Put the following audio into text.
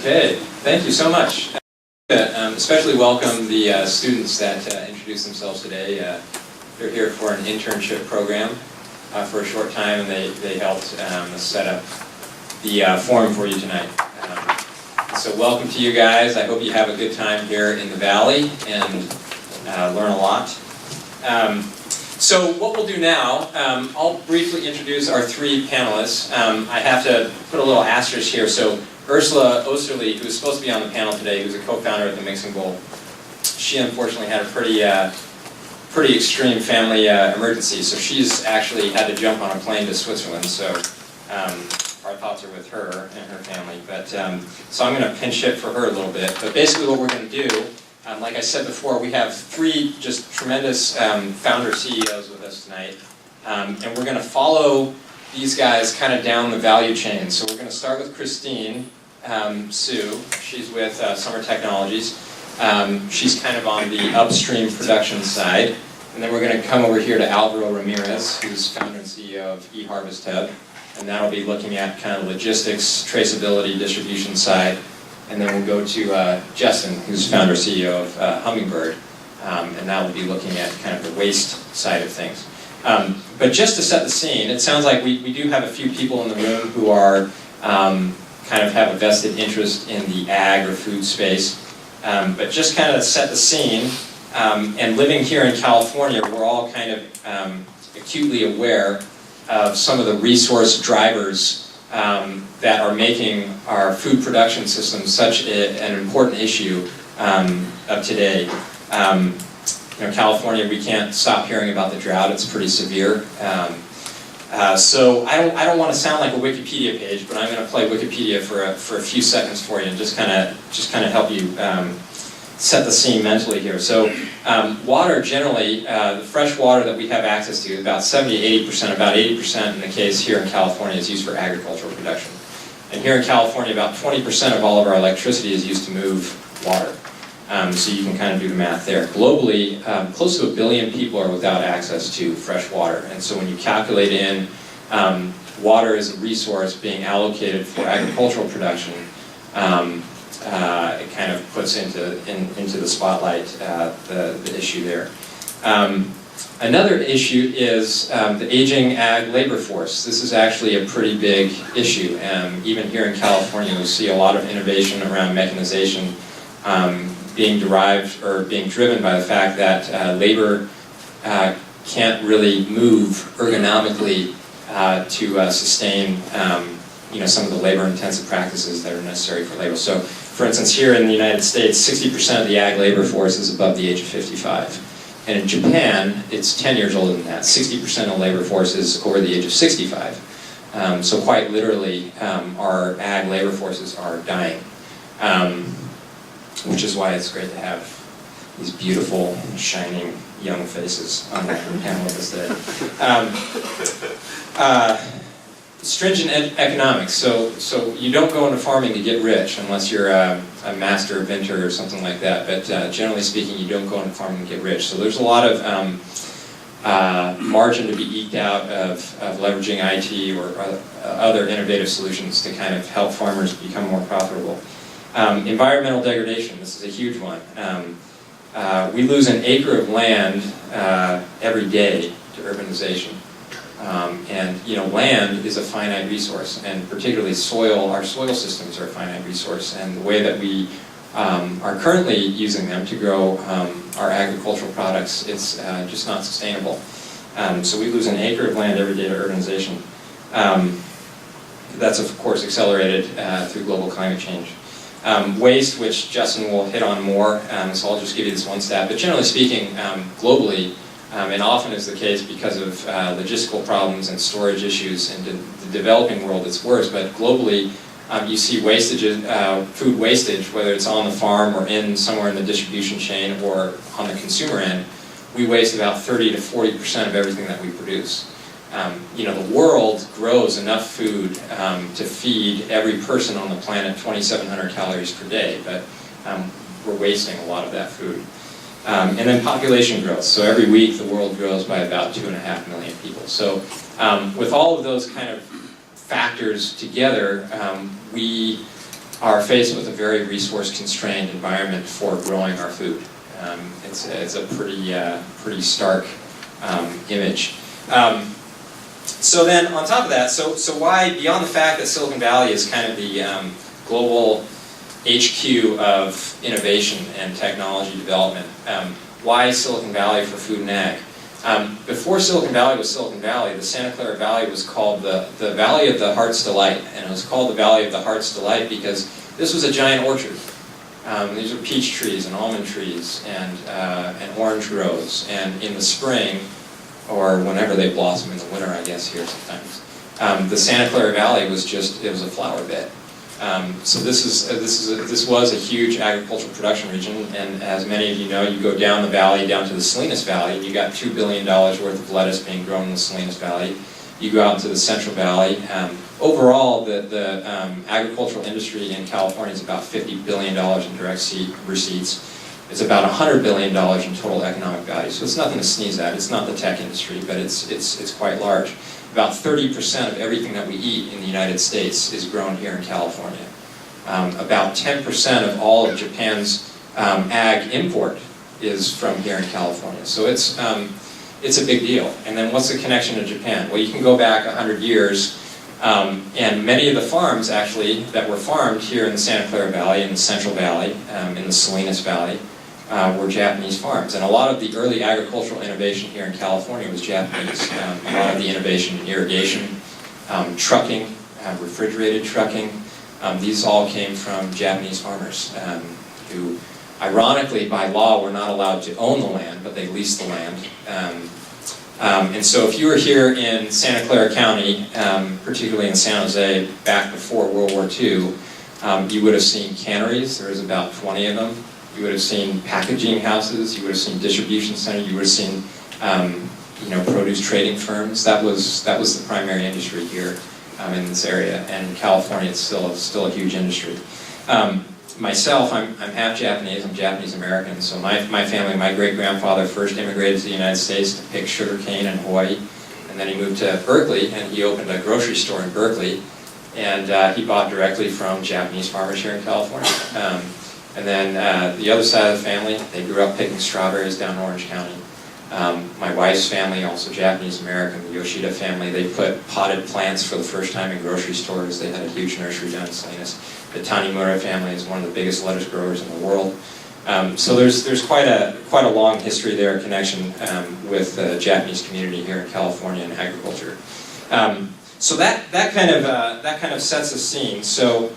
Okay, thank you so much. Especially welcome the students that introduced themselves today. They're here for an internship program for a short time, and they helped set up the forum for you tonight. So welcome to you guys. I hope you have a good time here in the Valley and learn a lot. So what we'll do now, I'll briefly introduce our three panelists. I have to put a little asterisk here. So Ursula Osterle, who is supposed to be on the panel today, who's a co-founder at the Mixing Bowl, she unfortunately had a pretty extreme family emergency. So she's actually had to jump on a plane to Switzerland. So our thoughts are with her and her family. But so I'm going to pinch hit for her a little bit. But basically what we're going to do, like I said before, we have three just tremendous founder CEOs with us tonight. And we're going to follow these guys kind of down the value chain. So we're going to start with Christine Sue. She's with Summer Technologies. She's kind of on the upstream production side. And then we're going to come over here to Alvaro Ramirez, who's founder and CEO of eHarvest Hub. And that'll be looking at kind of logistics, traceability, distribution side. And then we'll go to Justin, who's founder and CEO of Hummingbird. And that will be looking at kind of the waste side of things. But just to set the scene, it sounds like we do have a few people in the room who are kind of have a vested interest in the ag or food space. But just kind of set the scene, and living here in California, we're all kind of acutely aware of some of the resource drivers that are making our food production system such an important issue of today. California, we can't stop hearing about the drought. It's pretty severe. So I don't want to sound like a Wikipedia page, but I'm going to play Wikipedia for a few seconds for you and just kind of help you set the scene mentally here. So water generally, the fresh water that we have access to, about 70-80%, about 80% in the case here in California is used for agricultural production. And here in California, about 20% of all of our electricity is used to move water. So you can kind of do the math there. Globally, close to 1 billion people are without access to fresh water. And so when you calculate in water as a resource being allocated for agricultural production, it kind of puts into the spotlight the issue there. Another issue is the aging ag labor force. This is actually a pretty big issue. Even here in California, we see a lot of innovation around mechanization being derived or being driven by the fact that labor can't really move ergonomically to sustain some of the labor-intensive practices that are necessary for labor. So, for instance, here in the United States, 60% of the ag labor force is above the age of 55. And in Japan, it's 10 years older than that. 60% of the labor force is over the age of 65. So quite literally, our ag labor forces are dying. Which is why it's great to have these beautiful, shining, young faces on the panel with us today. Stringent economics. So you don't go into farming to get rich unless you're a master inventor or something like that. But generally speaking, you don't go into farming to get rich. So there's a lot of margin to be eked out of leveraging IT or other innovative solutions to kind of help farmers become more profitable. Environmental degradation, this is a huge one. We lose an acre of land every day to urbanization. And land is a finite resource, and particularly soil, our soil systems are a finite resource, and the way that we are currently using them to grow our agricultural products, it's just not sustainable. So we lose an acre of land every day to urbanization. That's of course accelerated through global climate change. Waste, which Justin will hit on more, so I'll just give you this one stat. But generally speaking, globally, and often is the case because of logistical problems and storage issues, in the developing world it's worse, but globally you see wastage, food wastage, whether it's on the farm or somewhere in the distribution chain or on the consumer end. We waste about 30 to 40% of everything that we produce. The world grows enough food to feed every person on the planet 2,700 calories per day, but we're wasting a lot of that food. And then population growth. So every week the world grows by about 2.5 million people. So with all of those kind of factors together, we are faced with a very resource-constrained environment for growing our food. It's a pretty stark image. So then, on top of that, so why, beyond the fact that Silicon Valley is kind of the global HQ of innovation and technology development, why Silicon Valley for food and ag? Before Silicon Valley was Silicon Valley, the Santa Clara Valley was called the Valley of the Heart's Delight, and it was called the Valley of the Heart's Delight because this was a giant orchard. These are peach trees and almond trees and orange groves, and in the spring, or whenever they blossom in the winter, I guess here sometimes, the Santa Clara Valley it was a flower bed. So this was a huge agricultural production region, and as many of you know, you go down the valley, down to the Salinas Valley, and you got $2 billion worth of lettuce being grown in the Salinas Valley. You go out into the Central Valley. Overall, the agricultural industry in California is about $50 billion in direct receipts. It's about $100 billion in total economic value, so it's nothing to sneeze at. It's not the tech industry, but it's quite large. About 30% of everything that we eat in the United States is grown here in California. About 10% of all of Japan's ag import is from here in California. So it's a big deal. And then what's the connection to Japan? Well, you can go back 100 years, and many of the farms actually that were farmed here in the Santa Clara Valley, in the Central Valley, in the Salinas Valley, were Japanese farms. And a lot of the early agricultural innovation here in California was Japanese. A lot of the innovation in irrigation, trucking, refrigerated trucking, these all came from Japanese farmers who, ironically, by law, were not allowed to own the land, but they leased the land. And so if you were here in Santa Clara County, particularly in San Jose, back before World War II, you would have seen canneries. There was about 20 of them. You would have seen packaging houses. You would have seen distribution centers. You would have seen, produce trading firms. That was the primary industry here in this area. And in California, it's still a huge industry. Myself, I'm half Japanese. I'm Japanese American. So my family, my great grandfather first immigrated to the United States to pick sugarcane in Hawaii, and then he moved to Berkeley and he opened a grocery store in Berkeley, and he bought directly from Japanese farmers here in California. And then the other side of the family, they grew up picking strawberries down in Orange County. My wife's family, also Japanese American, the Yoshida family, they put potted plants for the first time in grocery stores. They had a huge nursery down in Salinas. The Tanimura family is one of the biggest lettuce growers in the world. So there's quite a long history there, connection with the Japanese community here in California and agriculture. So that kind of sets the scene. So